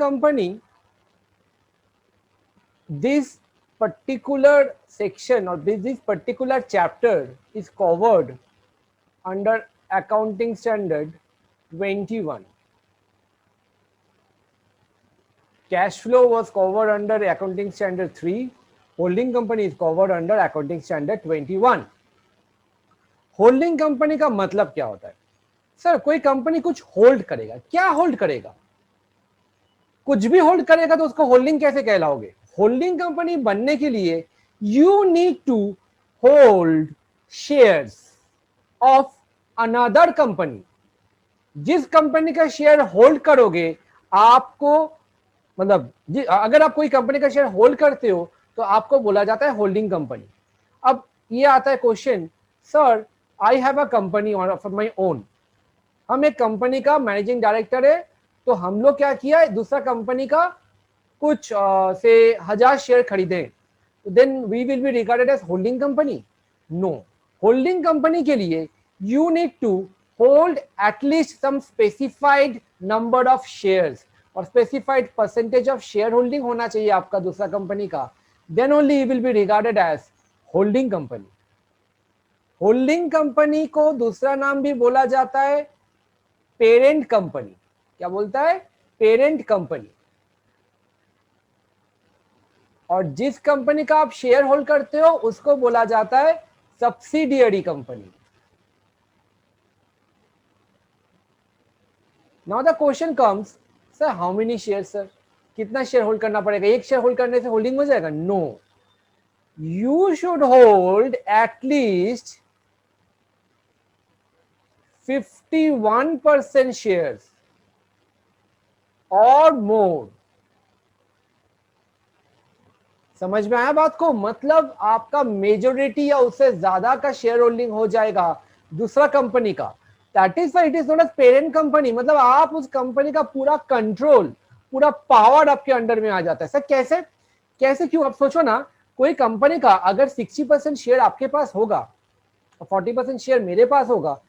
company, this particular section or this particular chapter is covered under accounting standard 21. Cash flow was covered under accounting standard 3. Holding company is covered under accounting standard 21. Holding company का मतलब क्या होता है? Sir कोई company कुछ hold करेगा, क्या hold करेगा? कुछ भी होल्ड करेगा तो उसको होल्डिंग कैसे कहलाओगे? होल्डिंग कंपनी बनने के लिए you need to hold shares of another company. जिस कंपनी का शेयर होल्ड करोगे आपको, मतलब अगर आप कोई कंपनी का शेयर होल्ड करते हो तो आपको बोला जाता है होल्डिंग कंपनी. अब ये आता है question, sir I have a company of my own. हम एक कंपनी का मैनेजिंग डायरेक्टर है, तो हम लोग क्या किया, दूसरा कंपनी का कुछ से 1000 शेयर खरीदे, then we will be regarded as holding company? No. Holding company के लिए you need to hold at least some specified number of shares और specified percentage of share holding होना चाहिए आपका दूसरा कंपनी का, then only you will be regarded as holding company. Holding company को दूसरा नाम भी बोला जाता है पेरेंट कंपनी. क्या बोलता है? Parent company. और जिस कंपनी का आप शेयर होल्ड करते हो उसको बोला जाता है subsidiary company. Now the question comes, sir how many share, sir कितना शेयर होल्ड करना पड़ेगा? एक शेयर होल्ड करने से होल्डिंग हो जाएगा? नो. यू शुड होल्ड एटलीस्ट 51% शेयर्स और मोर. समझ में आया बात को? मतलब आपका मेजोरिटी या उससे ज्यादा का शेयर होल्डिंग हो जाएगा दूसरा कंपनी का. That is why it is known as parent company. मतलब आप उस कंपनी का पूरा कंट्रोल, पूरा पावर आपके अंडर में आ जाता है. सर कैसे? कैसे क्यों? आप सोचो ना, कोई कंपनी का अगर 60% शेयर आपके पास होगा और 40% शेयर मेरे पास होगा,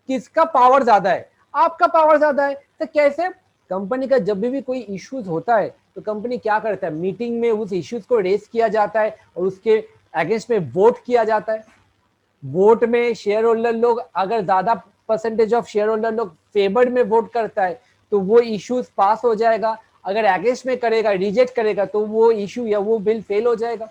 किसका पावर ज्यादा है? आपका पावर ज्यादा है. तो कैसे? कंपनी का जब भी कोई इश्यूज होता है तो कंपनी क्या करता है, मीटिंग में उस इश्यूज को रेज किया जाता है और उसके अगेंस्ट में वोट किया जाता है. वोट में शेयर होल्डर लोग, अगर ज्यादा परसेंटेज ऑफ शेयर होल्डर लोग फेवर में वोट करता है तो वो इश्यूज पास हो जाएगा. अगर अगेंस्ट में करेगा, रिजेक्ट करेगा, तो वो इश्यू या वो बिल फेल हो जाएगा.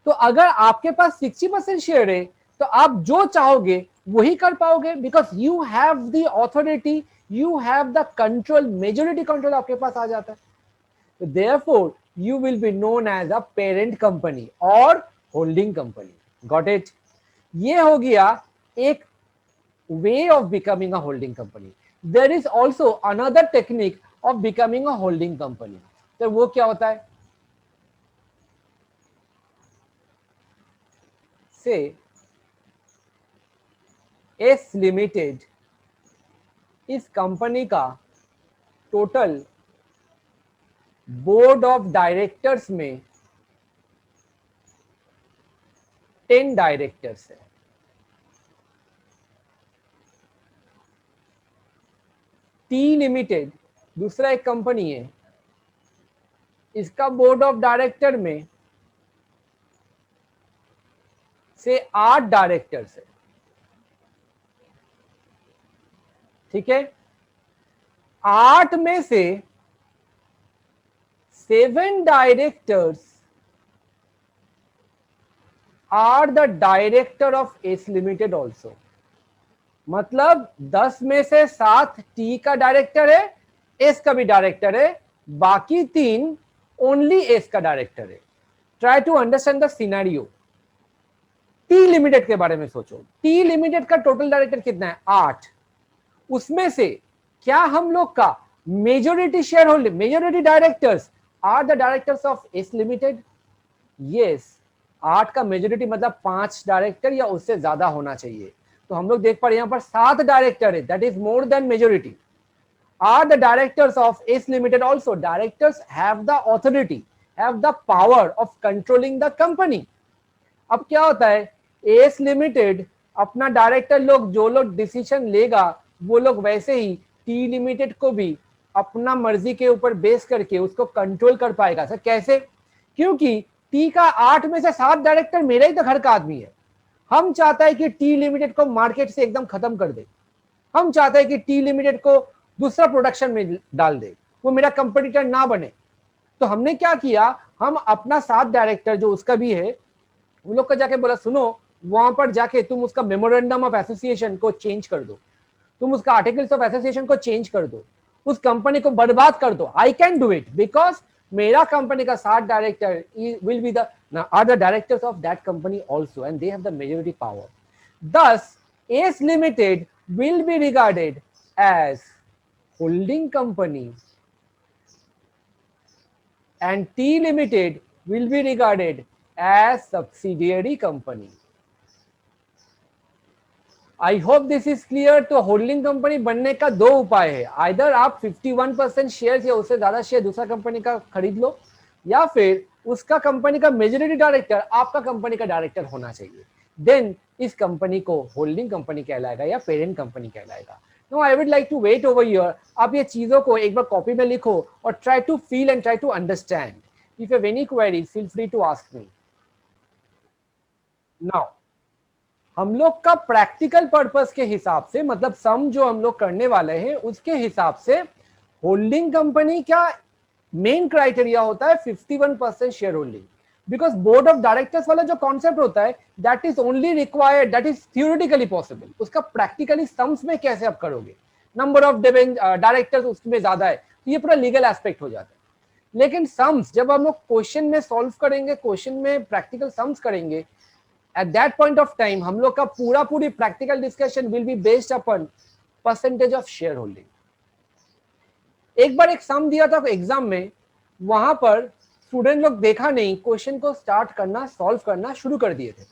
तो अगर आपके पास 60% शेयर है तो आप जो चाहोगे वही कर पाओगे, because you have the authority, you have the control, majority control आपके पास आ जाता है. तो therefore you will be known as a parent company और होल्डिंग कंपनी. Got it? ये हो गया एक way of becoming a holding company. There is also another technique of becoming a holding company. तो वो क्या होता है? से एस लिमिटेड इस कंपनी का टोटल बोर्ड ऑफ डायरेक्टर्स में 10 डायरेक्टर्स है. टी लिमिटेड दूसरा एक कंपनी है, इसका बोर्ड ऑफ डायरेक्टर में से 8 डायरेक्टर्स है. ठीक है? 8 में से 7 directors are the director of S Limited also. मतलब 10 में से 7 टी का डायरेक्टर है, एस का भी डायरेक्टर है, बाकी 3 ओनली एस का डायरेक्टर है. Try to understand the scenario. T Limited के बारे में सोचो. टी लिमिटेड का टोटल डायरेक्टर कितना है? 8. उसमें से क्या हम लोग का majority share holder, majority directors are the directors of S Limited? Yes. 8 का मेजोरिटी मतलब 5 डायरेक्टर या उससे ज्यादा होना चाहिए. तो हम लोग देख पा रहे हैं यहां पर 7 डायरेक्टर है, that is more than majority. Are the directors of S Limited also? Directors have the authority, have the power of controlling the company. अब क्या होता है, एस लिमिटेड अपना डायरेक्टर लोग जो लोग डिसीजन लेगा वो लोग वैसे ही टी लिमिटेड को भी अपना मर्जी के ऊपर बेस करके उसको कंट्रोल कर पाएगा। सर कैसे? क्योंकि टी का 8 में से 7 डायरेक्टर मेरा ही तो घर का आदमी है। हम चाहता है कि टी लिमिटेड को मार्केट से एकदम खत्म कर दे, हम चाहते हैं कि टी लिमिटेड को दूसरा प्रोडक्शन में डाल दे, वो मेरा कंपटीटर ना बने। तो हमने क्या किया, हम अपना 7 डायरेक्टर जो उसका भी है उन लोग को जाके बोला सुनो, वहां पर जाके तुम उसका मेमोरेंडम ऑफ एसोसिएशन को चेंज कर दो, तुम उसका आर्टिकल्स ऑफ एसोसिएशन को चेंज कर दो, उस कंपनी को बर्बाद कर दो। I can do it because मेरा कंपनी का 7 director will be the are the directors of that company also and they have the majority power. thus ACE Limited will be regarded as holding company and T Limited will be regarded as subsidiary company. I hope this is clear. तो holding company बनने का 2 उपाय है, either आप 51% share या उससे ज्यादा share दूसरा कंपनी का खरीद लो, या फिर उसका कंपनी का मेजॉरिटी डायरेक्टर आपका कंपनी का डायरेक्टर होना चाहिए, देन इस कंपनी को होल्डिंग कंपनी कहलाएगा या पेरेंट कंपनी कहलाएगा। No I would like to wait over here, आप ये चीजों को एक बार कॉपी में लिखो और try to feel and try to understand. If you have any query feel free to ask me. Now हम लोग का प्रैक्टिकल पर्पस के हिसाब से, मतलब सम जो हम लोग करने वाले हैं उसके हिसाब से, होल्डिंग कंपनी का मेन क्राइटेरिया होता है 51% share holding. Because board of directors वाला जो कॉन्सेप्ट होता है that is only required, that is theoretically possible. उसका प्रैक्टिकली सम्स में कैसे आप करोगे, नंबर ऑफ डायरेक्टर्स उसमें ज्यादा है, तो ये पूरा लीगल एस्पेक्ट हो जाता है। लेकिन सम्स जब हम लोग क्वेश्चन में सॉल्व करेंगे, क्वेश्चन में प्रैक्टिकल सम्स करेंगे, at that point of time हम लोग का पूरी practical discussion will be based upon percentage of share holding. एक बार एक सम दिया था एग्जाम में, वहां पर स्टूडेंट लोग देखा नहीं, क्वेश्चन को स्टार्ट करना, सॉल्व करना शुरू कर दिए थे।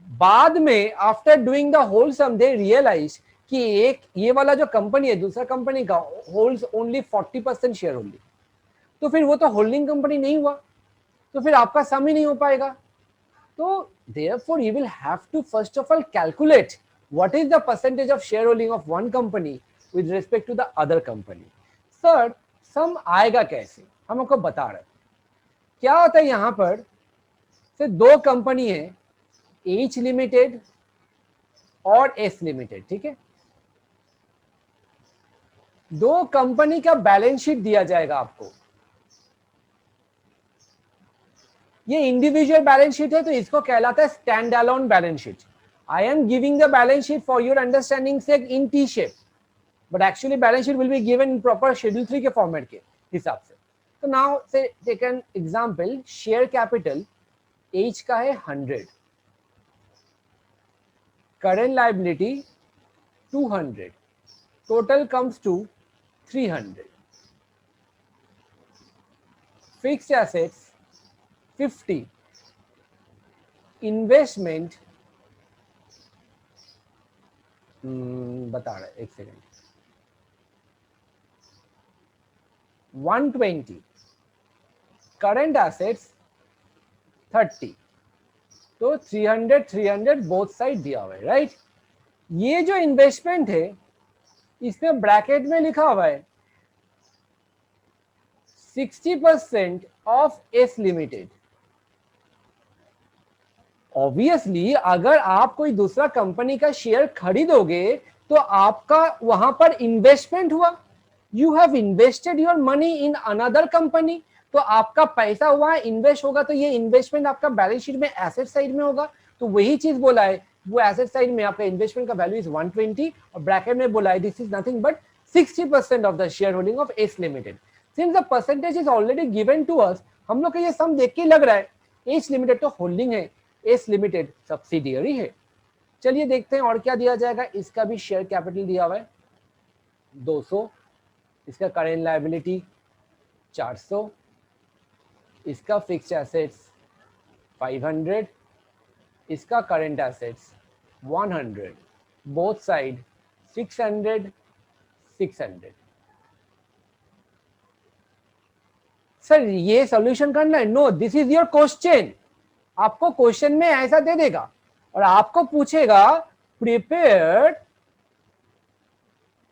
बाद में after doing the whole sum they realise कि एक ये वाला जो कंपनी है दूसरा कंपनी का होल्ड्स ओनली 40% शेयर होल्डिंग, तो फिर वो तो होल्डिंग कंपनी नहीं हुआ, तो फिर आपका सम ही नहीं हो पाएगा। So therefore you will have to first of all calculate what is the percentage of shareholding of one company with respect to the other company. Sir, सम आएगा कैसे, हम आपको बता रहे हैं। क्या होता है यहां पर से 2 कंपनी है, H लिमिटेड और S लिमिटेड, ठीक है। 2 कंपनी का बैलेंस शीट दिया जाएगा आपको, ये इंडिविजुअल बैलेंस शीट है तो इसको कहलाता है stand alone balance sheet. I am giving the balance sheet for your understanding say in T shape, but actually balance sheet will be given in proper schedule 3 के फॉर्मेट के हिसाब से। तो now say take an example, share capital H का है 100, current liability 200, total comes to 300, fixed assets 50, investment बता रहा है, एक सेकेंड, 120, करंट एसेट्स 30, तो 300 बोथ साइड दिया हुआ है, राइट। ये जो इन्वेस्टमेंट है इसमें ब्रैकेट में लिखा हुआ है 60% ऑफ एस लिमिटेड। ऑब्वियसली अगर आप कोई दूसरा कंपनी का शेयर खरीदोगे तो आपका वहां पर इन्वेस्टमेंट हुआ, you have invested your money in another company, तो आपका पैसा हुआ इन्वेस्ट होगा, तो ये इन्वेस्टमेंट आपका बैलेंस शीट में एसेट साइड में होगा। तो वही चीज बोला है, वो एसेट साइड में आपका इन्वेस्टमेंट का वैल्यू इज 120 और ब्रैकेट में बोला है this is nothing but 60% of the share holding of S limited. Since the percentage is already given to us, हम लोग को ये सम देख के लग रहा है एस लिमिटेड तो होल्डिंग है, एस लिमिटेड सब्सिडियरी है। चलिए देखते हैं और क्या दिया जाएगा। इसका भी शेयर कैपिटल दिया हुआ है 200, इसका करेंट लायबिलिटी 400, इसका फिक्स्ड एसेट्स 500, इसका current assets 100, both side 600 600। Sir ये सॉल्यूशन करना है? No, this is your question. आपको क्वेश्चन में ऐसा दे देगा और आपको पूछेगा prepare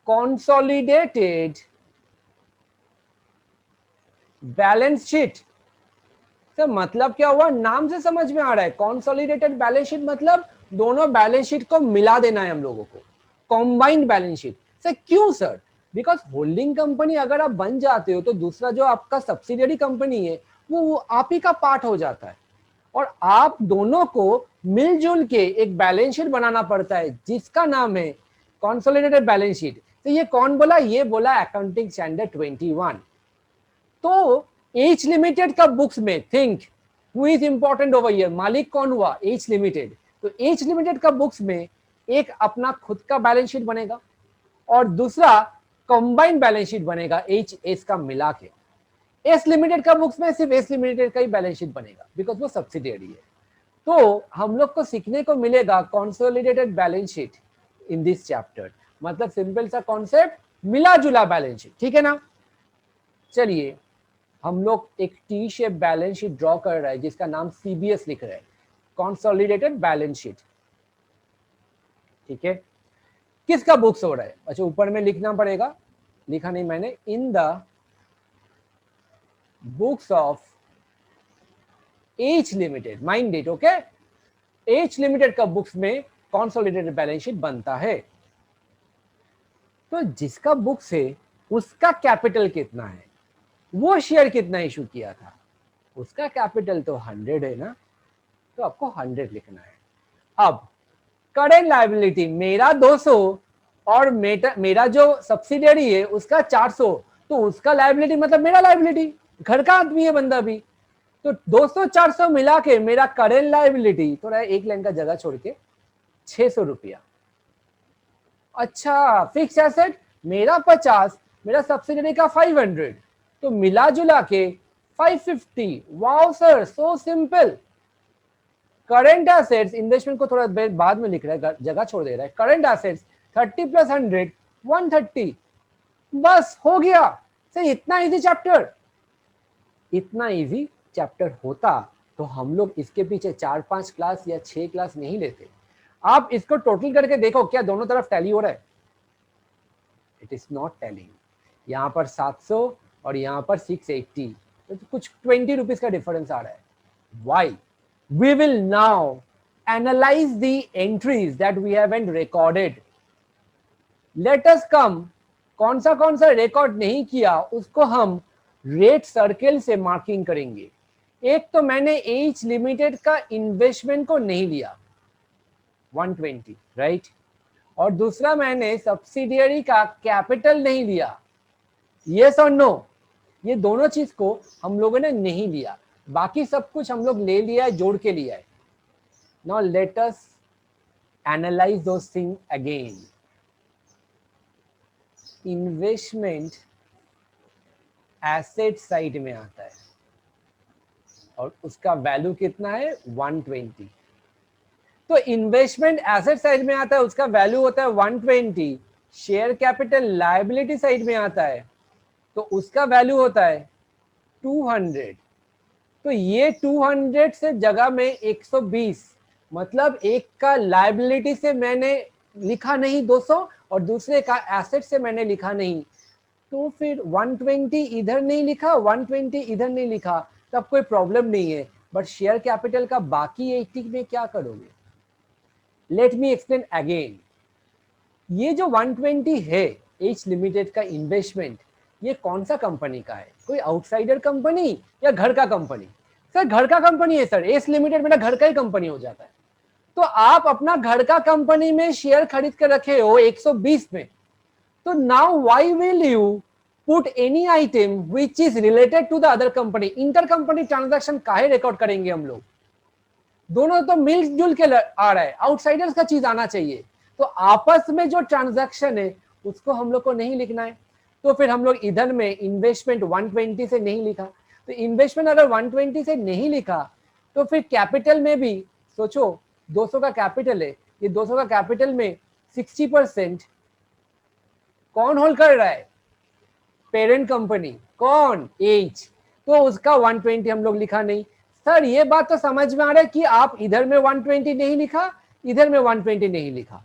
consolidated balance sheet sir मतलब क्या हुआ, नाम से समझ में आ रहा है, कंसोलिडेटेड बैलेंस शीट मतलब दोनों बैलेंस शीट को मिला देना है हम लोगों को, कॉम्बाइंड बैलेंस शीट। सर क्यों सर? बिकॉज होल्डिंग कंपनी अगर आप बन जाते हो तो दूसरा जो आपका सब्सिडियरी कंपनी है वो आप ही का पार्ट हो जाता है, और आप दोनों को मिलजुल के एक बैलेंस शीट बनाना पड़ता है जिसका नाम है कंसोलिडेटेड बैलेंस शीट। तो ये कौन बोला? ये बोला अकाउंटिंग स्टैंडर्ड 21। तो एच लिमिटेड का बुक्स में think who is important over here, मालिक कौन हुआ? H limited. तो एच लिमिटेड का बुक्स में एक अपना खुद का बैलेंस शीट बनेगा और दूसरा कंबाइंड बैलेंस शीट बनेगा एच एस का मिला के। एस लिमिटेड का बुक्स में सिर्फ एस लिमिटेड का ही बैलेंस शीट बनेगा बिकॉज वो सब्सिडियरी है। तो हम लोग को सीखने को मिलेगा consolidated balance sheet in this chapter, मतलब सिंपल सा कॉन्सेप्ट, मिला जुला बैलेंस शीट, ठीक है ना। चलिए हम लोग एक T shape balance sheet draw कर रहे हैं जिसका नाम सीबीएस लिख रहे हैं, कंसोलिडेटेड बैलेंस शीट, ठीक है। किसका बुक्स हो रहा है? अच्छा ऊपर में लिखना पड़ेगा, लिखा नहीं मैंने, in the books of H limited, mind it, okay. H limited का बुक्स में कंसोलिडेटेड बैलेंस शीट बनता है। तो जिसका बुक्स है उसका कैपिटल कितना है, वो शेयर कितना इशू किया था, उसका कैपिटल तो 100 है ना, तो आपको 100 लिखना है। अब करेंट लायबिलिटी मेरा 200 और मेरा जो सब्सिडियरी है उसका 400, तो उसका लायबिलिटी मतलब मेरा लायबिलिटी, घर का आदमी है बंदा भी, तो 200 400 मिला के मेरा करेंट लायबिलिटी थोड़ा एक लाइन का जगह छोड़ के 600 रुपया। अच्छा फिक्स एसेट मेरा 50, मेरा सब्सिडियरी का 500, तो मिला जुला के 550। Wow sir so simple. Current assets, investment को थोड़ा बाद में लिख रहा है, जगह छोड़ दे रहा है। करंट एसेट्स 30 + 100 130, बस हो गया। सर इतना इजी चैप्टर, इतना इजी चैप्टर होता तो हम लोग इसके पीछे 4-5 क्लास या 6 क्लास नहीं लेते। आप इसको टोटल करके देखो, क्या दोनों तरफ टैली हो रहा है? It is not टैलिंग। यहाँ पर 700 और यहाँ पर 680, तो कुछ 20 रुपीज का डिफरेंस आ रहा है। Y? We will now analyze the entries that we haven't recorded. Let us come, कौन सा रिकॉर्ड नहीं किया उसको हम रेट सर्किल से मार्किंग करेंगे। एक तो मैंने एच लिमिटेड का इन्वेस्टमेंट को नहीं लिया 120, राइट, और दूसरा मैंने सब्सिडियरी का कैपिटल नहीं लिया, यस और नो, ये दोनों चीज को हम लोगों ने नहीं लिया, बाकी सब कुछ हम लोग ले लिया है, जोड़ के लिया है। Now let us analyse those thing again. Investment asset side में आता है और उसका वैल्यू कितना है 120। तो इन्वेस्टमेंट एसेट साइड में आता है, उसका वैल्यू होता है 120। शेयर कैपिटल लायबिलिटी साइड में आता है तो उसका वैल्यू होता है 200। तो ये 200 से जगह में 120, मतलब एक का लायबिलिटी से मैंने लिखा नहीं 200 और दूसरे का एसेट से मैंने लिखा नहीं, तो फिर 120 इधर नहीं लिखा, 120 इधर नहीं लिखा, तब कोई प्रॉब्लम नहीं है। बट शेयर कैपिटल का बाकी 80 में क्या करोगे? Let me explain again. ये जो 120 है एच लिमिटेड का इन्वेस्टमेंट, ये कौन सा कंपनी का है? कोई आउटसाइडर कंपनी या घर का कंपनी? सर घर का कंपनी है सर, एस लिमिटेड मेरा घर का ही कंपनी हो जाता है। तो आप अपना घर का कंपनी में शेयर खरीद कर रखे हो 120 में, तो now why will you put any item which is related to the other company? Inter company transaction काहे रिकॉर्ड करेंगे हम लोग? दोनों तो मिलजुल के आ रहा है, आउटसाइडर्स का चीज आना चाहिए। तो आपस में जो ट्रांजैक्शन है उसको हम लोग को नहीं लिखना है, तो फिर हम लोग इधर में इन्वेस्टमेंट 120 से नहीं लिखा। तो इन्वेस्टमेंट अगर 120 से नहीं लिखा तो फिर कैपिटल में भी सोचो, 200 का कैपिटल है, ये 200 का कैपिटल में 60% कौन होल्ड कर रहा है? Parent company. कौन? एच। तो उसका 120 हम लोग लिखा नहीं। सर ये बात तो समझ में आ रहा है कि आप इधर में 120 नहीं लिखा, इधर में 120 नहीं लिखा,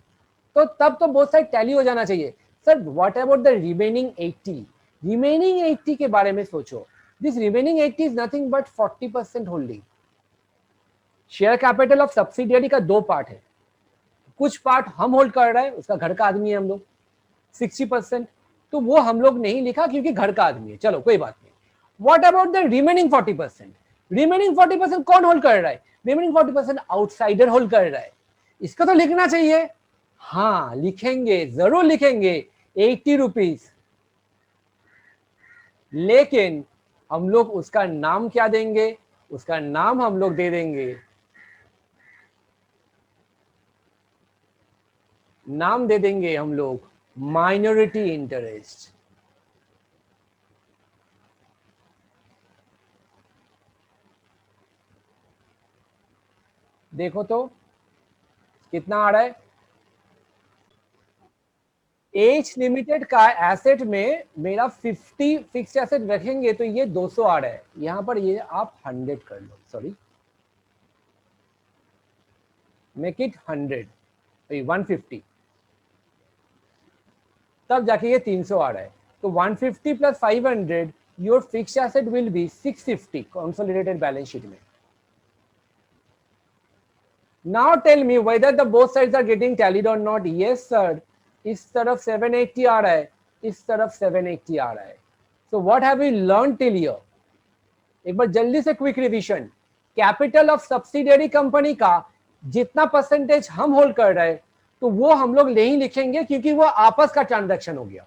तो तब तो बोथ साइड टैली हो जाना चाहिए। Sir what about the remaining 80? Remaining 80 के बारे में सोचो। This remaining 80 is nothing but 40% holding. Share capital of subsidiary का दो पार्ट है, कुछ पार्ट हम होल्ड कर रहे हैं, उसका घर का आदमी है हम लोग 60%, तो वो हम लोग नहीं लिखा क्योंकि घर का आदमी है, चलो कोई बात नहीं। What about the remaining 40%? Remaining 40% कौन होल्ड कर रहा है? रिमेनिंग 40% आउटसाइडर होल्ड कर रहा है, इसका तो लिखना चाहिए। हाँ लिखेंगे, जरूर लिखेंगे 80 रुपीज, लेकिन हम लोग उसका नाम क्या देंगे? उसका नाम हम लोग दे देंगे, नाम दे देंगे हम लोग माइनॉरिटी इंटरेस्ट। देखो तो कितना आ रहा है। एच लिमिटेड का एसेट में मेरा 50 फिक्स एसेट रखेंगे तो ये 200 आ रहा है, यहां पर ये आप 100 कर लो, सॉरी मेक इट 100, 150, तब जाके ये 300 आ रहा है। तो 150 plus 500, your fix asset will be 650 consolidated balance sheet में। Now tell me whether the both sides are getting tallied और नॉट। यस सर, इस तरफ 780 आ रहा है, इस तरफ 780 आ रहा है। So what have we learn till here? एक बार जल्दी से quick revision. Capital of subsidiary company का जितना परसेंटेज हम होल्ड कर रहे हैं, तो वो हम लोग नहीं लिखेंगे क्योंकि वो आपस का ट्रांजैक्शन हो गया।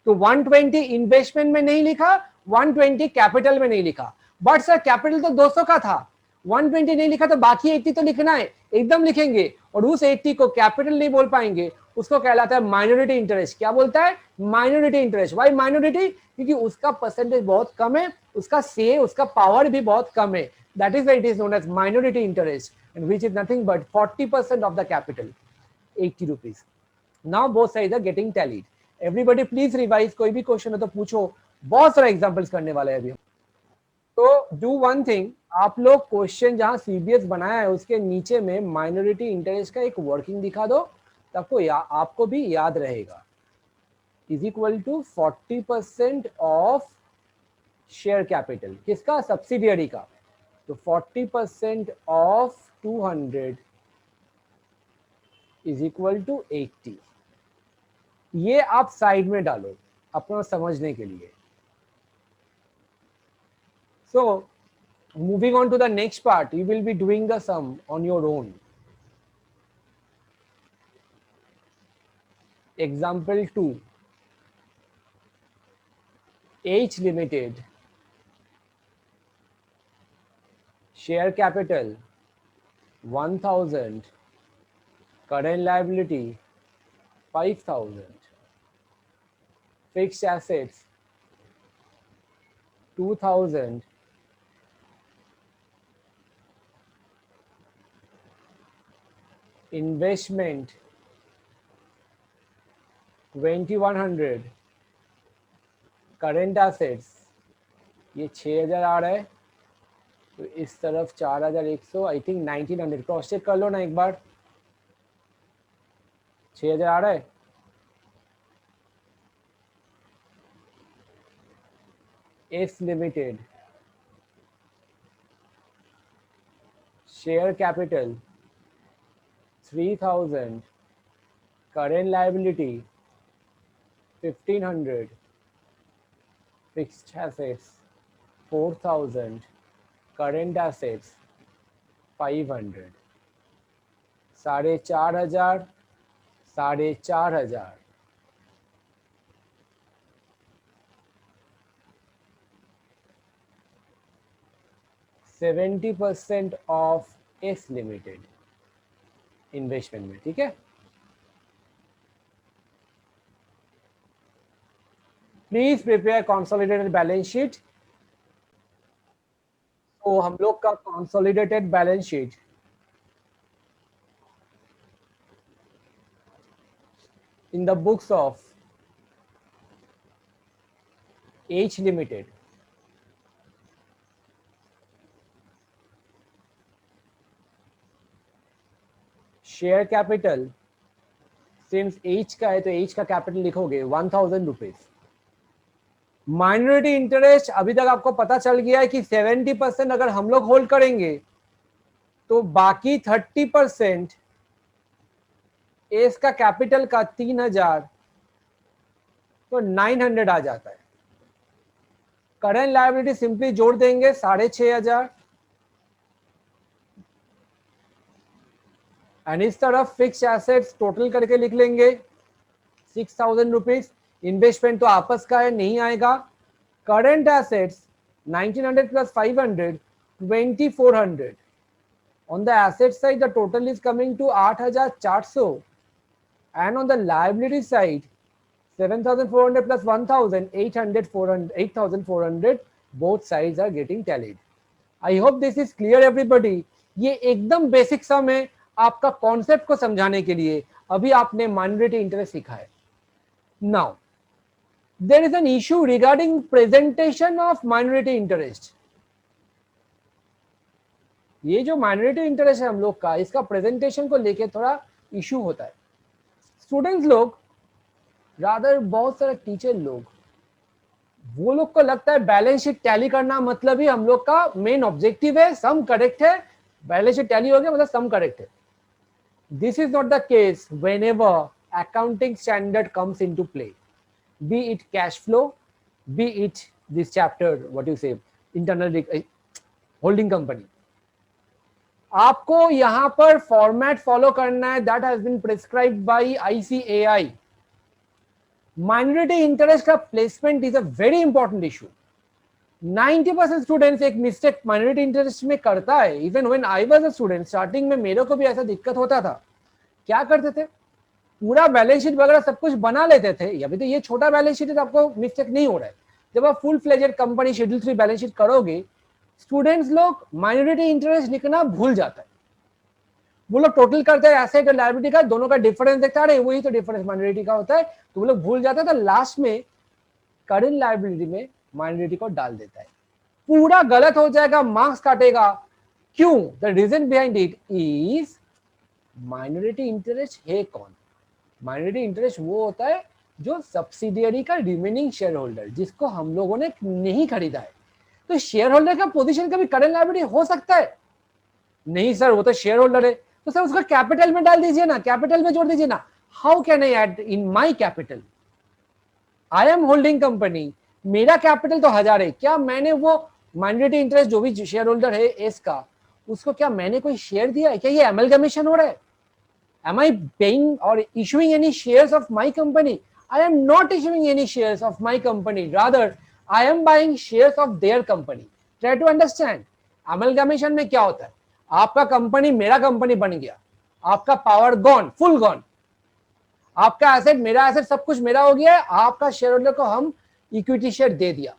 तो 120 इन्वेस्टमेंट में नहीं लिखा, 120 कैपिटल में नहीं लिखा। बट सर कैपिटल तो 200 का था, 120 नहीं लिखा तो बाकी 80 तो लिखना है, एकदम लिखेंगे। और उस 80 को कैपिटल नहीं बोल पाएंगे, उसको कहलाता है माइनॉरिटी इंटरेस्ट। क्या बोलता है? Minority interest. Why minority? क्योंकि उसका परसेंटेज बहुत कम है, उसका से उसका पावर भी बहुत कम है। That is why it is known as minority interest, and which is nothing but 40% of the capital, 80 rupees. Now both sides are getting tallied. Everybody please revise, कोई भी क्वेश्चन है तो पूछो, बहुत सारे एग्जांपल्स करने वाले हैं अभी। तो डू वन थिंग, आप लोग क्वेश्चन जहां सीबीएस बनाया है उसके नीचे में माइनॉरिटी इंटरेस्ट का एक वर्किंग दिखा दो, तो आपको भी याद रहेगा। Is equal to 40% of share capital, किसका? सब्सिडियरी का। तो 40% ऑफ 200 इज इक्वल टू 80। ये आप साइड में डालो अपना समझने के लिए। सो moving on to the next part, you will be doing the sum on your own. Example 2, H Limited, share capital 1000, current liability 5000, fixed assets 2000, investment 2100, current assets ये 6000 आ रहा है, तो इस तरफ 4100, आई थिंक 1900, क्रॉस चेक कर लो ना एक बार। 6000 आ रहा है। S limited, share capital 3000, current liability 1500, fixed assets 4000, current assets 500, 4500, 4500। 70% of S limited investment में, ठीक है। Please prepare consolidated balance sheet. तो हम लोग का consolidated balance sheet in the books of H limited, share capital since H का है तो एच का कैपिटल लिखोगे 1000 रुपीज, माइनॉरिटी इंटरेस्ट अभी तक आपको पता चल गया है कि 70% अगर हम लोग होल्ड करेंगे तो बाकी 30% एस का कैपिटल का 3000 तो 900 आ जाता है। करंट लायबिलिटी सिंपली जोड़ देंगे 6500 एंड इस तरफ फिक्स एसेट्स टोटल करके लिख लेंगे 6000 रुपीज। इन्वेस्टमेंट तो आपस का है, नहीं आएगा। Current assets 1900 plus 500 2400। On the asset side, the total is coming to 8400, and on the liability side, 7400 plus 1000, 800, 400, 8400. Both sides are getting tallied. I hope this is clear, everybody. ये एकदम basic sum है आपका concept को समझाने के लिए। अभी आपने माइनॉरिटी इंटरेस्ट सीखा है। Now there is an issue regarding presentation of minority interest. ये जो माइनॉरिटी इंटरेस्ट है हम लोग का, इसका प्रेजेंटेशन को लेके थोड़ा इशू होता है। स्टूडेंट्स लोग, रादर बहुत सारे टीचर लोग, वो लोग को लगता है बैलेंस शीट टैली करना मतलब ही हम लोग का मेन ऑब्जेक्टिव है, सम करेक्ट है, बैलेंस शीट टैली हो गया मतलब सम करेक्ट है। This is not the case whenever accounting standard comes into play, be it cash flow, be it this chapter what you say internal holding company. आपको यहां पर format follow करना है, that has been prescribed by ICAI. Minority interest का placement is a very important issue. 90% students एक mistake minority interest में करता है। Even when I was a student, starting में मेरे को भी ऐसा दिक्कत होता था। क्या करते थे, पूरा बैलेंस शीट वगैरह सब कुछ बना लेते थे। अभी तो ये छोटा बैलेंस शीट है तो आपको मिस्टेक नहीं हो रहा है। जब आप full fledged company schedule 3 balance sheet करोगे, स्टूडेंट्स लोग माइनॉरिटी इंटरेस्ट लिखना भूल जाता है। वो लोग टोटल करते हैं एसेट और लायबिलिटी का, दोनों का डिफरेंस देखता है, वही तो डिफरेंस माइनॉरिटी का होता है, तो वो लोग भूल जाते हैं। तो लास्ट में करंट लायबिलिटी में माइनॉरिटी को डाल देता है, पूरा गलत हो जाएगा, मार्क्स काटेगा। क्यों? The reason behind it is minority interest है कौन? माइनॉरिटी इंटरेस्ट वो होता है जो सब्सिडियरी का रिमेनिंग शेयर होल्डर, जिसको हम लोगों ने नहीं खरीदा है। तो शेयर होल्डर का पोजीशन कभी करंट लायबिलिटी हो सकता है? नहीं सर, वो तो शेयर होल्डर है। तो सर उसको कैपिटल में डाल दीजिए ना, कैपिटल में जोड़ दीजिए ना। How can I add in my capital? I am holding company, मेरा कैपिटल तो 1000 है। क्या मैंने वो माइनॉरिटी इंटरेस्ट जो भी शेयर होल्डर है एस का, उसको क्या मैंने कोई शेयर दिया है? क्या ये एमलगमेशन हो रहा है? एम आई पेइंग और issuing any shares of my company? I am not issuing any shares of my company, rather I am buying shares of their company. Try to understand. Amalgamation में क्या होता है, आपका company मेरा company बन गया, आपका पावर गॉन, फुल गॉन, आपका एसेट मेरा एसेट, सब कुछ मेरा हो गया है, आपका शेयर होल्डर को हम इक्विटी शेयर दे दिया।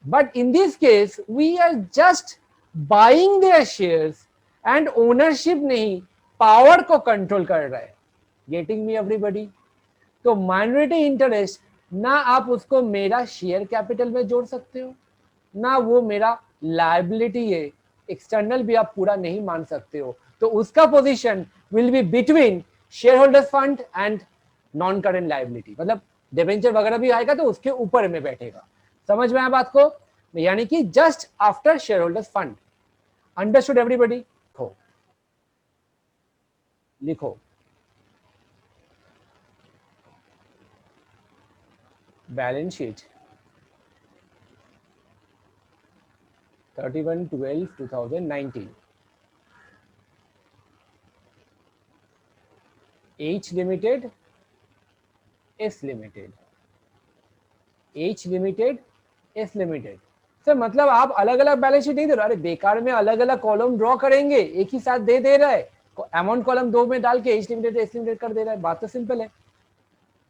But in this case we are just buying their shares and ownership नहीं, पावर को कंट्रोल कर रहा है। Getting me everybody? तो माइनॉरिटी इंटरेस्ट ना आप उसको मेरा शेयर कैपिटल में जोड़ सकते हो, ना वो मेरा लायबिलिटी है, एक्सटर्नल भी आप पूरा नहीं मान सकते हो। तो उसका position will be between share holders fund and non current liability, मतलब डिबेंचर वगैरह भी आएगा तो उसके ऊपर में बैठेगा। समझ में आया बात को? यानी कि just after share holders fund. Understood everybody? लिखो, लिखो balance sheet 31/12/2019, H limited, S limited, H limited, S limited. Sir मतलब आप अलग अलग बैलेंस शीट नहीं दे रहे? अरे बेकार में अलग अलग कॉलम ड्रॉ करेंगे, एक ही साथ दे रहा है। अमाउंट कॉलम 2 में डाल के H लिमिटेड S लिमिटेड कर दे रहा है। बात तो सिंपल है।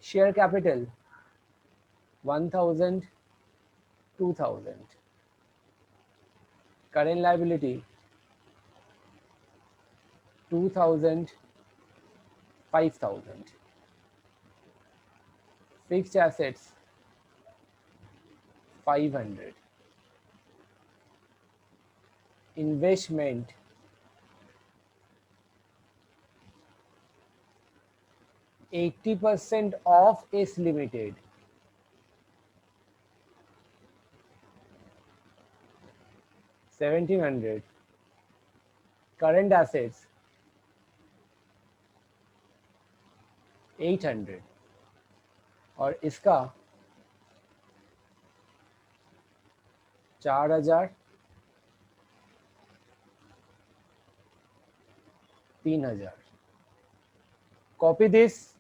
Share capital 1000, 2000, current liability 2000, 5000, fixed assets 500, investment 80% of S limited, 1700, current assets 800, और इसका 4000, 3000. Copy this.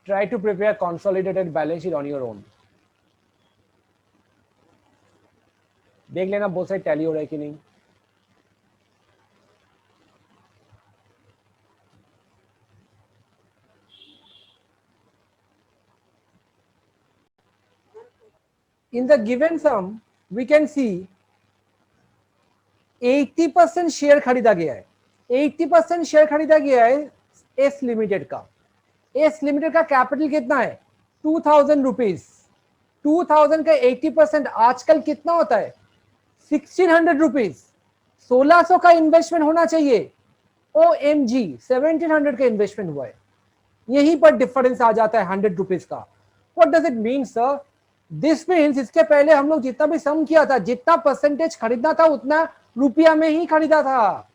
Try to prepare consolidated balance sheet on your own. देख लेना बोथ साइड टैली हो रहा है कि नहीं. In the given sum, we can see 80% share खरीदा गया है. 80% शेयर खरीदा गया है एस लिमिटेड का. एस लिमिटेड का कैपिटल कितना है? 2000 रुपीज. 2000 का 80% आजकल कितना होता है? 1600 रुपीज. 1600 का इन्वेस्टमेंट होना चाहिए. OMG 1700 का इन्वेस्टमेंट हुआ है. यहीं पर डिफरेंस आ जाता है 100 रुपीज का. What does it mean sir? This means इसके पहले हम लोग जितना भी सम किया था, जितना परसेंटेज खरीदना था उतना रुपया में ही खरीदा था,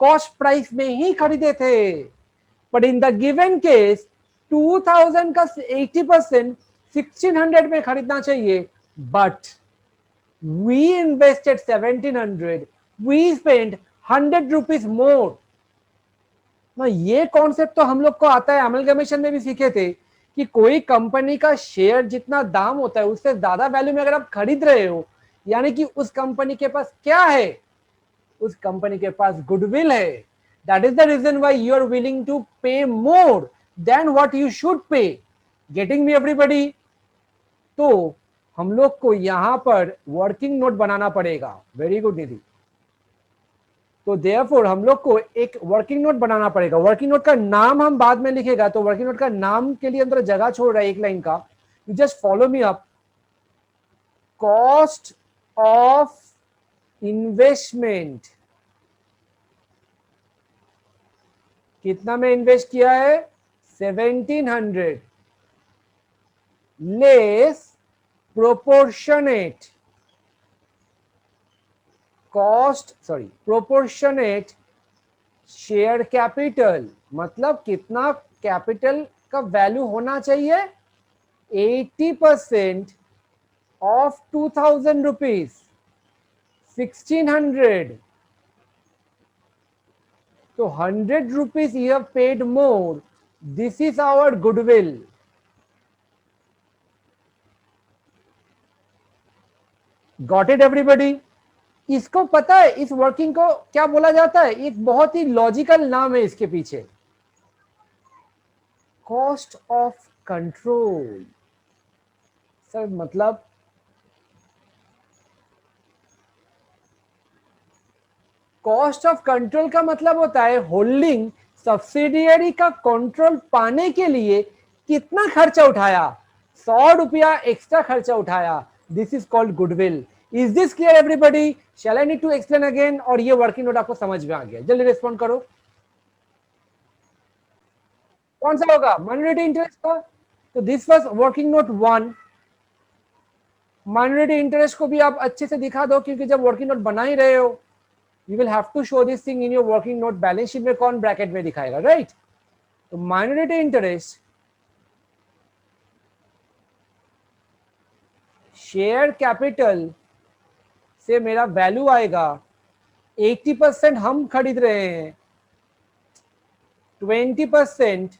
कॉस्ट प्राइस में ही खरीदे थे. But in the given case 2000 का 80% 1600 में खरीदना चाहिए. But we invested 1700, we spend 100 rupees more. ना ये कॉन्सेप्ट तो हम लोग को आता है, अमलगमेशन में भी सीखे थे कि कोई कंपनी का शेयर जितना दाम होता है उससे ज्यादा वैल्यू में अगर आप खरीद रहे हो, यानी कि उस कंपनी के पास क्या है? उस कंपनी के पास गुडविल है. That is the reason why you are willing to pay more than what you should pay. Getting me everybody? तो हम लोग को यहां पर वर्किंग नोट बनाना पड़ेगा. वेरी गुड निधि. तो देयरफॉर हम लोग को एक वर्किंग नोट बनाना पड़ेगा. वर्किंग नोट का नाम हम बाद में लिखेगा, तो वर्किंग नोट का नाम के लिए अंदर जगह छोड़ रहा है एक लाइन का. You just follow me up. Cost of investment, कितना में इन्वेस्ट किया है? 1700 less proportionate cost, sorry proportionate share capital. मतलब कितना कैपिटल का वैल्यू होना चाहिए? 80% ऑफ 2000 रुपीज, 1600. तो 100 rupees you have paid more. This is our goodwill. Got it everybody? इसको पता है इस वर्किंग को क्या बोला जाता है? एक बहुत ही लॉजिकल नाम है इसके पीछे, कॉस्ट ऑफ कंट्रोल. सर मतलब कॉस्ट ऑफ कंट्रोल का मतलब होता है होल्डिंग सब्सिडियरी का कंट्रोल पाने के लिए कितना खर्चा उठाया. 100 रुपया एक्स्ट्रा खर्चा उठाया. This is called goodwill. Is this clear everybody? Shall I need to explain again? और ये वर्किंग नोट आपको समझ में आ गया? जल्दी रिस्पॉन्ड करो. कौन सा होगा? माइनॉरिटी इंटरेस्ट का. तो this was working note 1. Minority interest को भी आप अच्छे से दिखा दो, क्योंकि जब वर्किंग नोट बना ही रहे हो, you will have to show this thing in your working note. Balance sheet में कौन ब्रैकेट में दिखाएगा, राइट? तो माइनॉरिटी इंटरेस्ट, शेयर कैपिटल से मेरा वैल्यू आएगा. 80% हम खरीद रहे हैं, 20%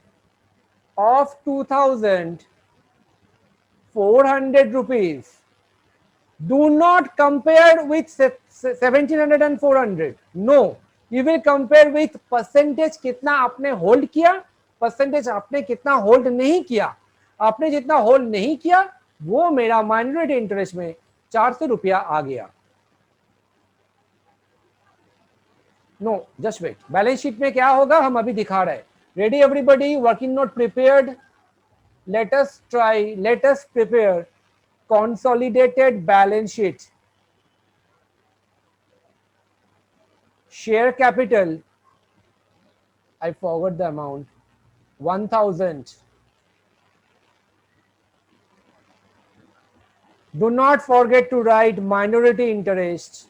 of 2400 rupees. Do not compare with 1700 and 400. No, you will compare with percentage कितना आपने होल्ड किया, परसेंटेज आपने कितना होल्ड नहीं किया. आपने जितना होल्ड नहीं किया वो मेरा माइनॉरिटी इंटरेस्ट में 400 रुपया आ गया. No just wait. Balance sheet में क्या होगा हम अभी दिखा रहे हैं. Ready everybody? Working note prepared? Let us try, let us prepare consolidated balance sheet. Share capital, I forgot the amount, 1000. Do not forget to write minority interest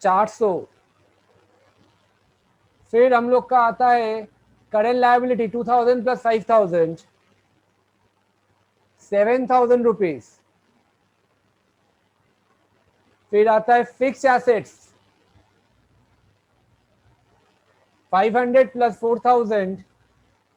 400। फिर हम लोग का आता है करेंट लायबिलिटी 2000 प्लस 5000 7000 रुपीज। फिर आता है fix assets 500 plus 4000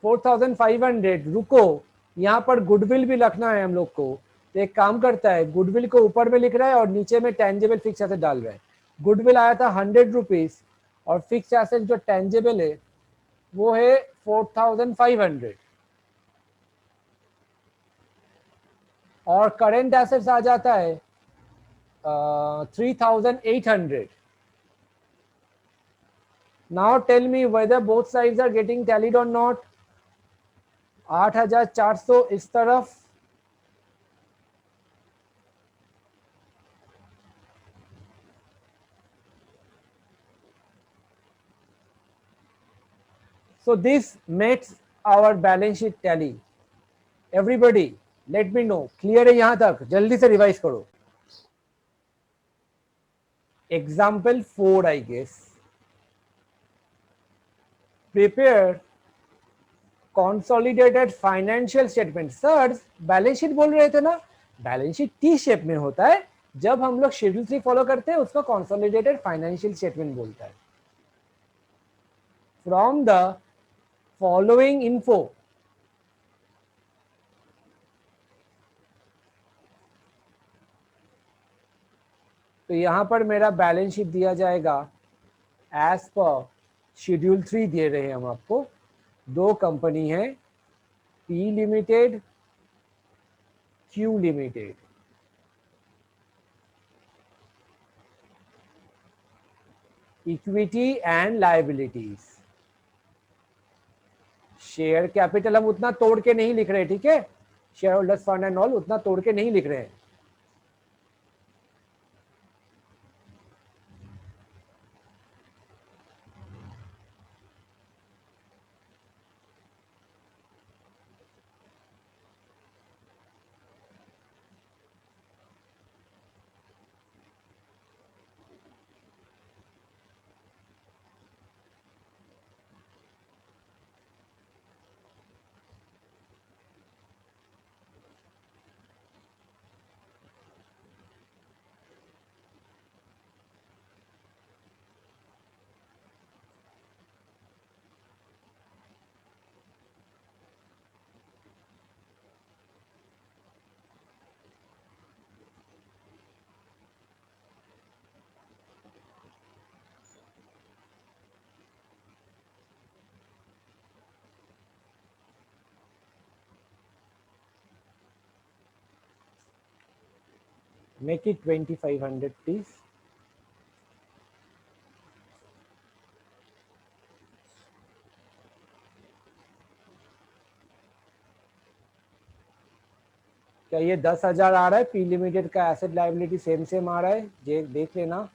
4500। रुको, यहाँ पर गुडविल भी रखना है हम लोग को। तो एक काम करता है, गुडविल को ऊपर में लिख रहा है और नीचे में टेंजेबल फिक्स एसेट डाल रहा है। गुडविल आया था 100 रुपीज और फिक्स एसेट जो टेंजेबल है वो है 4500। और करेंट एसेट्स आ जाता है 3800। Now tell me whether both sides are getting tallied और नॉट। 8400 इस तरफ, so this makes our balance sheet tally। everybody let me know, clear है यहाँ तक? जल्दी से रिवाइज करो। Example 4 I guess, prepare consolidated financial statement. Sir balance sheet बोल रहे थे ना, बैलेंस शीट टी शेप में होता है। जब हम लोग शेड्यूल 3 फॉलो करते हैं उसको कॉन्सोलिडेटेड फाइनेंशियल स्टेटमेंट बोलता है। फ्रॉम द फॉलोइंग इन्फो, तो यहां पर मेरा बैलेंस शीट दिया जाएगा एज पर शेड्यूल 3 दे रहे हैं हम आपको। दो कंपनी है, P limited, Q limited. Equity and liabilities, share capital हम उतना तोड़ के नहीं लिख रहे, ठीक है? Share holders fund and all उतना तोड़ के नहीं लिख रहे हैं। Make it 2500 please। क्या ये 10,000 आ रहा है? पी लिमिटेड का एसेट लायबिलिटी सेम सेम आ रहा है, देख लेना।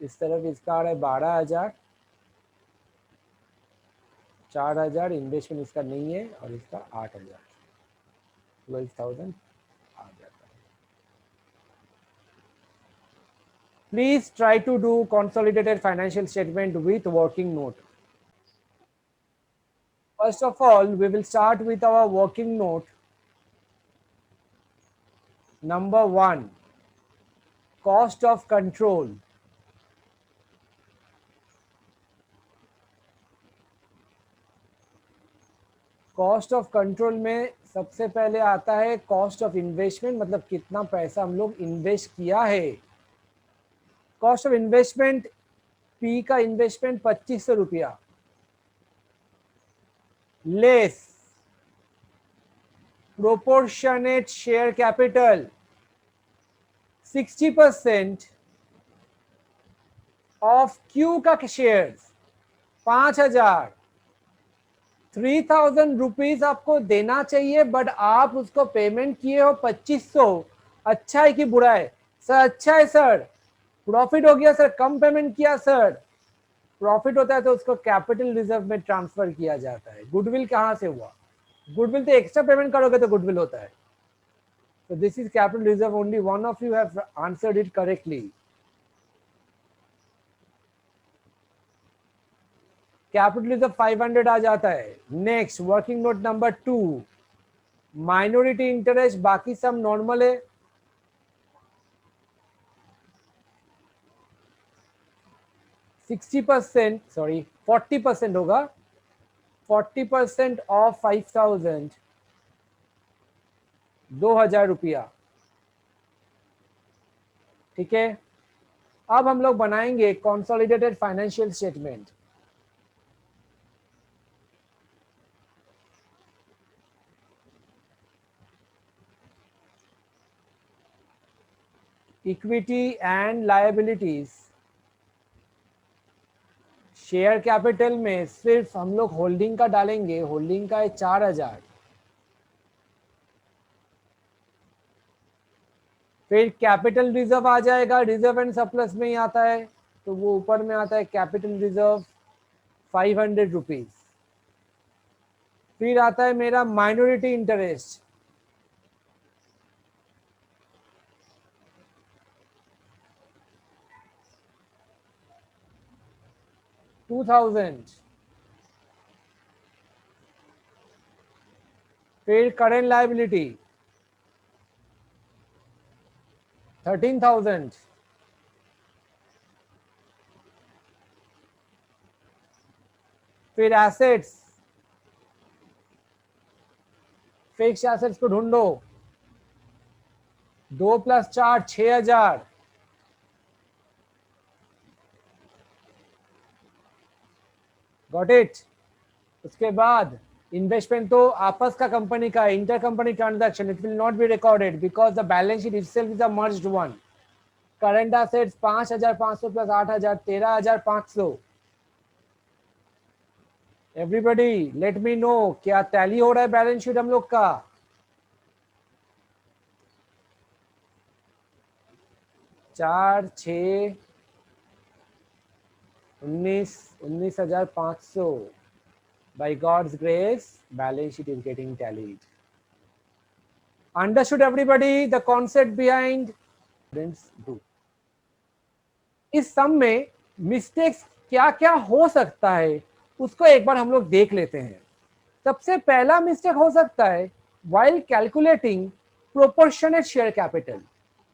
इस तरफ इसका आ रहा है 12,000, 4,000 इन्वेस्टमेंट इसका नहीं है और इसका 8,000, 12,000 आ जाता है। Please try to do consolidated financial statement with working note. First of all we will start with our working note. Number 1, cost of control। Cost of control में सबसे पहले आता है कॉस्ट ऑफ इन्वेस्टमेंट, मतलब कितना पैसा हम लोग इन्वेस्ट किया है। कॉस्ट ऑफ इन्वेस्टमेंट, पी का इन्वेस्टमेंट 2500 रुपया, less proportionate share capital 60% of Q का शेयर 5,000। 3,000 रुपीज आपको देना चाहिए, बट आप उसको पेमेंट किए हो 2500। अच्छा है कि बुरा है? सर अच्छा है सर, प्रॉफिट हो गया सर, कम पेमेंट किया सर। प्रॉफिट होता है तो उसको कैपिटल रिजर्व में ट्रांसफर किया जाता है। गुडविल कहां से हुआ? गुडविल तो एक्स्ट्रा पेमेंट करोगे तो गुडविल होता है. So this is capital reserve. Only one of you have answered it correctly. Capital reserve 500 आ जाता है. Next, working note number 2. Minority interest बाकी सब normal है. सॉरी 40% होगा. 40% ऑफ 5,000, 2,000 रुपया. ठीक है. अब हम लोग बनाएंगे consolidated financial statement. Equity and liabilities. Share capital में सिर्फ हम लोग होल्डिंग का डालेंगे. होल्डिंग का है 4,000. फिर कैपिटल रिजर्व आ जाएगा. रिजर्व एंड सरप्लस में ही आता है, तो वो ऊपर में आता है कैपिटल रिजर्व 500 रुपीज. फिर आता है मेरा माइनॉरिटी इंटरेस्ट. $2,000. फिर करेंट लायबिलिटी 13,000. फिर एसेट्स, फिक्स एसेट्स को ढूंढो. 2 + 4 6,000. Got it. उसके बाद इन्वेस्टमेंट तो आपस का कंपनी का है. Inter company transaction, it will not be recorded because the balance sheet itself is a merged one. Current assets 5,500 + 8,000 13,500. Everybody let me know क्या टैली हो रहा है बैलेंस शीट हम लोग का. 4 6 19,500. By God's grace, balance sheet is getting tallied. Understood everybody the concept behind? Do. इस सम में mistakes क्या क्या हो सकता है उसको एक बार हम लोग देख लेते हैं. सबसे पहला मिस्टेक हो सकता है while calculating proportionate share capital.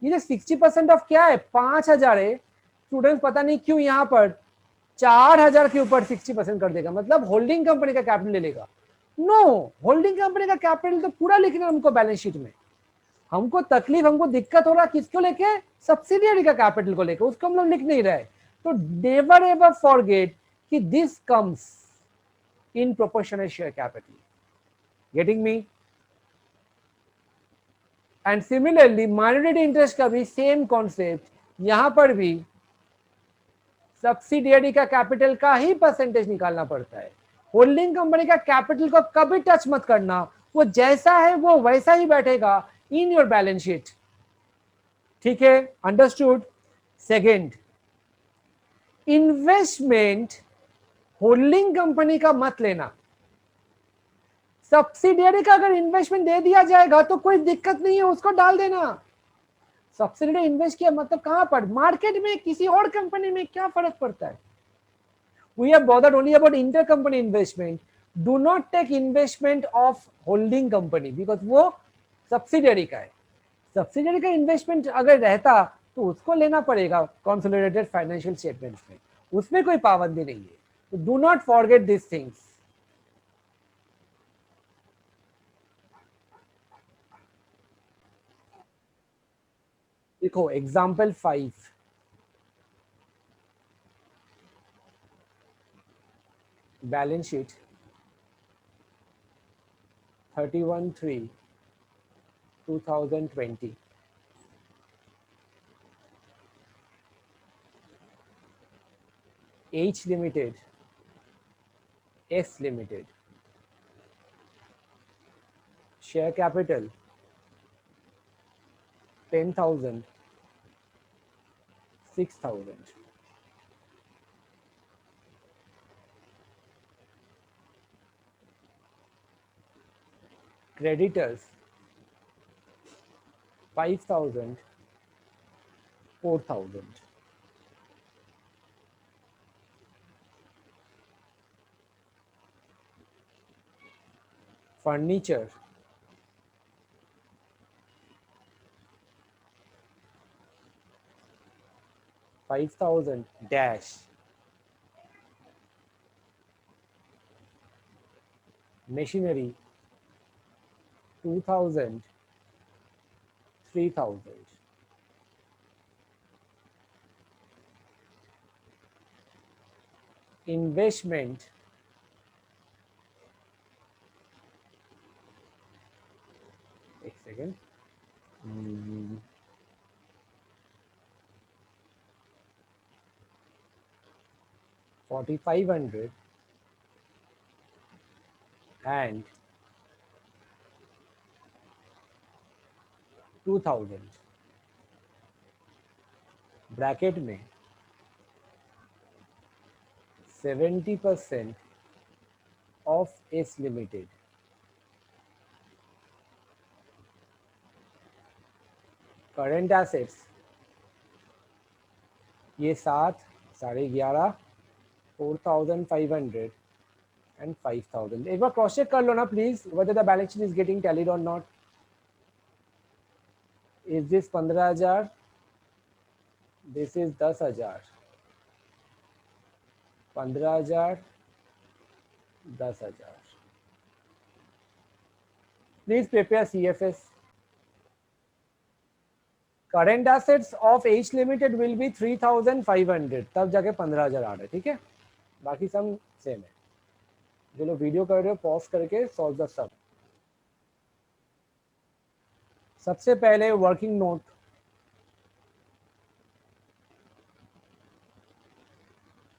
ये जो 60% ऑफ क्या है 5,000 है. स्टूडेंट्स पता नहीं क्यों यहाँ पर 4,000 के ऊपर 60% कर देगा, मतलब होल्डिंग कंपनी का कैपिटल ले लेगा. नो, होल्डिंग कंपनी का कैपिटल तो पूरा लिखना हमको बैलेंस शीट में. हमको तकलीफ, हमको दिक्कत हो रहा किसको लेके, सब्सिडियरी का कैपिटल को लेके, उसको हम लोग लिख नहीं रहे. तो नेवर एवर फॉरगेट कि this comes in proportional share capital. Getting me? And similarly minority interest का भी सेम कॉन्सेप्ट. यहां पर भी सब्सिडियरी का कैपिटल का ही परसेंटेज निकालना पड़ता है. होल्डिंग कंपनी का कैपिटल को कभी टच मत करना. वो जैसा है वो वैसा ही बैठेगा इन योर बैलेंस शीट. ठीक है, understood. Second, investment holding company का मत लेना. सब्सिडियरी का अगर इन्वेस्टमेंट दे दिया जाएगा तो कोई दिक्कत नहीं है, उसको डाल देना. सब्सिडी इन्वेस्ट किया मतलब कहां पर, मार्केट में, किसी और कंपनी में, क्या फर्क पड़ता है. We are bothered only about intercompany investment. Do not take investment of holding company because वो सब्सिडियरी का है. सब्सिडियरी का इन्वेस्टमेंट अगर रहता तो उसको लेना पड़ेगा कंसोलिडेटेड फाइनेंशियल स्टेटमेंट्स में. उसमें कोई पाबंदी नहीं है. तो do not forget this things. देखो example 5. Balance sheet 31/3/2020. H Limited, S Limited. Share capital 10,000, 6,000. creditors 5,000, 4,000. Furniture 5,000 dash. Machinery 2,000, 3,000. Investment 4,500 and 2,000. Bracket में 70% of S limited. Current assets ये 7, 11.5, 4,500 and 5,000. एक बार क्रॉस चेक कर लो ना please, whether the balance sheet is getting tallied or not. Is this 15,000? This is 10,000. 15,000, 10,000. Please prepare CFS. Current assets of H Limited will be 3,500. तब जाके 15,000 आ रहा है. ठीक है, बाकी सब सेम है. जो लोग वीडियो कर रहे हो पॉज करके सॉल्व द सम. सबसे पहले working note.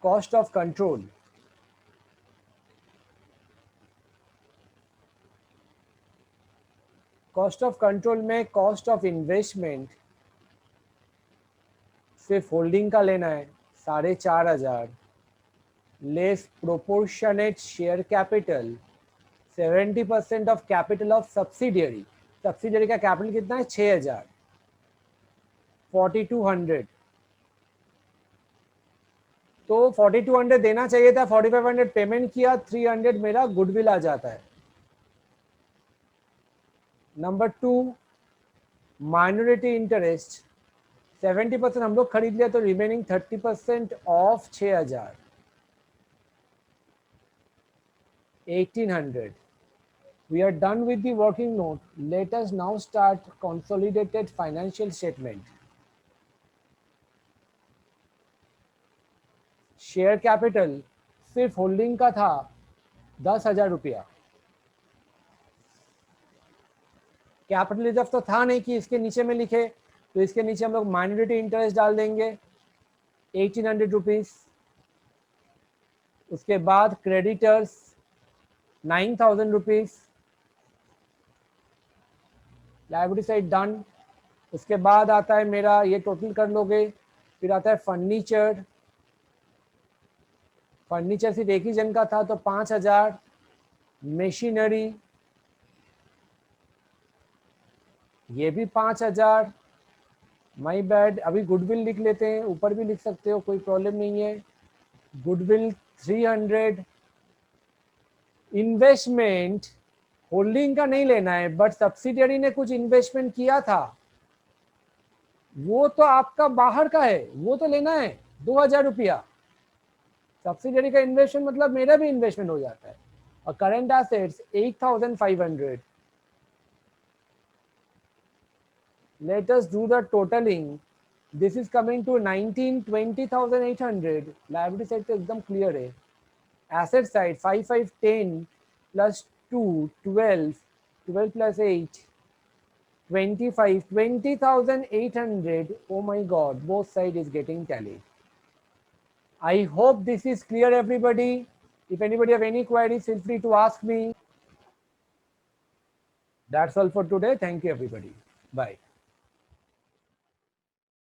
Cost of control. Cost of control में कॉस्ट ऑफ इन्वेस्टमेंट सिर्फ होल्डिंग का लेना है 4,500 less proportionate share capital 70% of capital of subsidiary. Subsidiary का कैपिटल कितना है 6,000. 4,200. तो 4,200 देना चाहिए था, 4,500 पेमेंट किया, 300 मेरा गुडविल आ जाता है. नंबर 2 माइनॉरिटी इंटरेस्ट 70% हम लोग खरीद लिया, तो remaining 30% of 6,000 1,800. We are done with the working note. Let us now start consolidated financial statement. Share capital सिर्फ होल्डिंग का था 10,000 रुपया. कैपिटल रिजर्व तो था नहीं कि इसके नीचे में लिखे, तो इसके नीचे हम लोग माइनॉरिटी इंटरेस्ट डाल देंगे 1,800 रुपीज. उसके बाद creditors 9,000 rupees. Liability side done. उसके बाद आता है मेरा, ये टोटल कर लोगे, फिर आता है फर्नीचर. फर्नीचर सिर्फ एक ही जन का था तो 5,000. मशीनरी ये भी 5,000. My bad. अभी गुडविल लिख लेते हैं, ऊपर भी लिख सकते हो, कोई प्रॉब्लम नहीं है. गुडविल 300. इन्वेस्टमेंट होल्डिंग का नहीं लेना है, बट सब्सिडियरी ने कुछ इन्वेस्टमेंट किया था, वो तो आपका बाहर का है, वो तो लेना है 2,000 रुपया. सब्सिडियरी का इन्वेस्टमेंट मतलब मेरा भी इन्वेस्टमेंट हो जाता है. और current assets 8,500. Let us do the totaling. This is coming to 19,20,800. Liability side तो एकदम क्लियर है. Asset side 5,510 plus 2 12 12 plus 8 25 20,800. Oh my God, both side is getting tallied. I hope this is clear, everybody. If anybody have any queries, feel free to ask me. That's all for today. Thank you, everybody. Bye.